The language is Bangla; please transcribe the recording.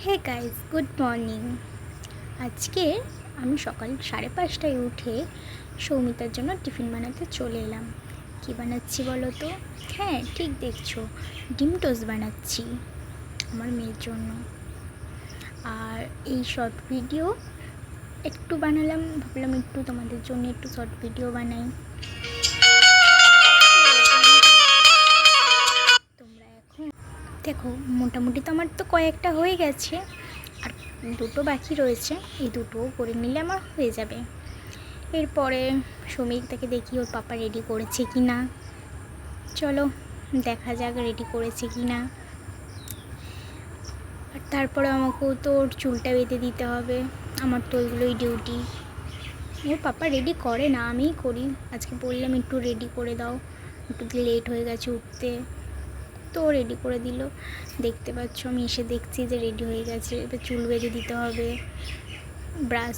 Hey guys, good morning. আজকে আমি সকাল 5:30টায় উঠে সৌমিতার জন্য টিফিন বানাতে চলে এলাম। কী বানাচ্ছি বলো তো? হ্যাঁ, ঠিক দেখছো, ডিম টোস্ট বানাচ্ছি আমার মেয়ের জন্য। আর এই শর্ট ভিডিও একটু বানালাম, ভাবলাম একটু তোমাদের জন্য একটু শর্ট ভিডিও বানাই। তোমরা এখন দেখো, মোটামুটি তো আমার তো কয়েকটা হয়ে গেছে, আর দুটো বাকি রয়েছে। এই দুটোও করে নিলে আমার হয়ে যাবে। এরপরে সৌমিকটাকে দেখি ওর পাপা রেডি করেছে কি না। চলো দেখা যাক রেডি করেছে কি না। আর তারপরে আমাকেও তো ওর চুলটা বেঁধে দিতে হবে। আমার তো ওইগুলোই ডিউটি। ওর পাপা রেডি করে না, আমিই করি। আজকে বললাম একটু রেডি করে দাও, একটু লেট হয়ে গেছে উঠতে, তো রেডি করে দিল। দেখতে পাচ্ছ, আমি এসে দেখছি যে রেডি হয়ে গেছে। এবার চুল বেঁধে দিতে হবে, ব্রাশ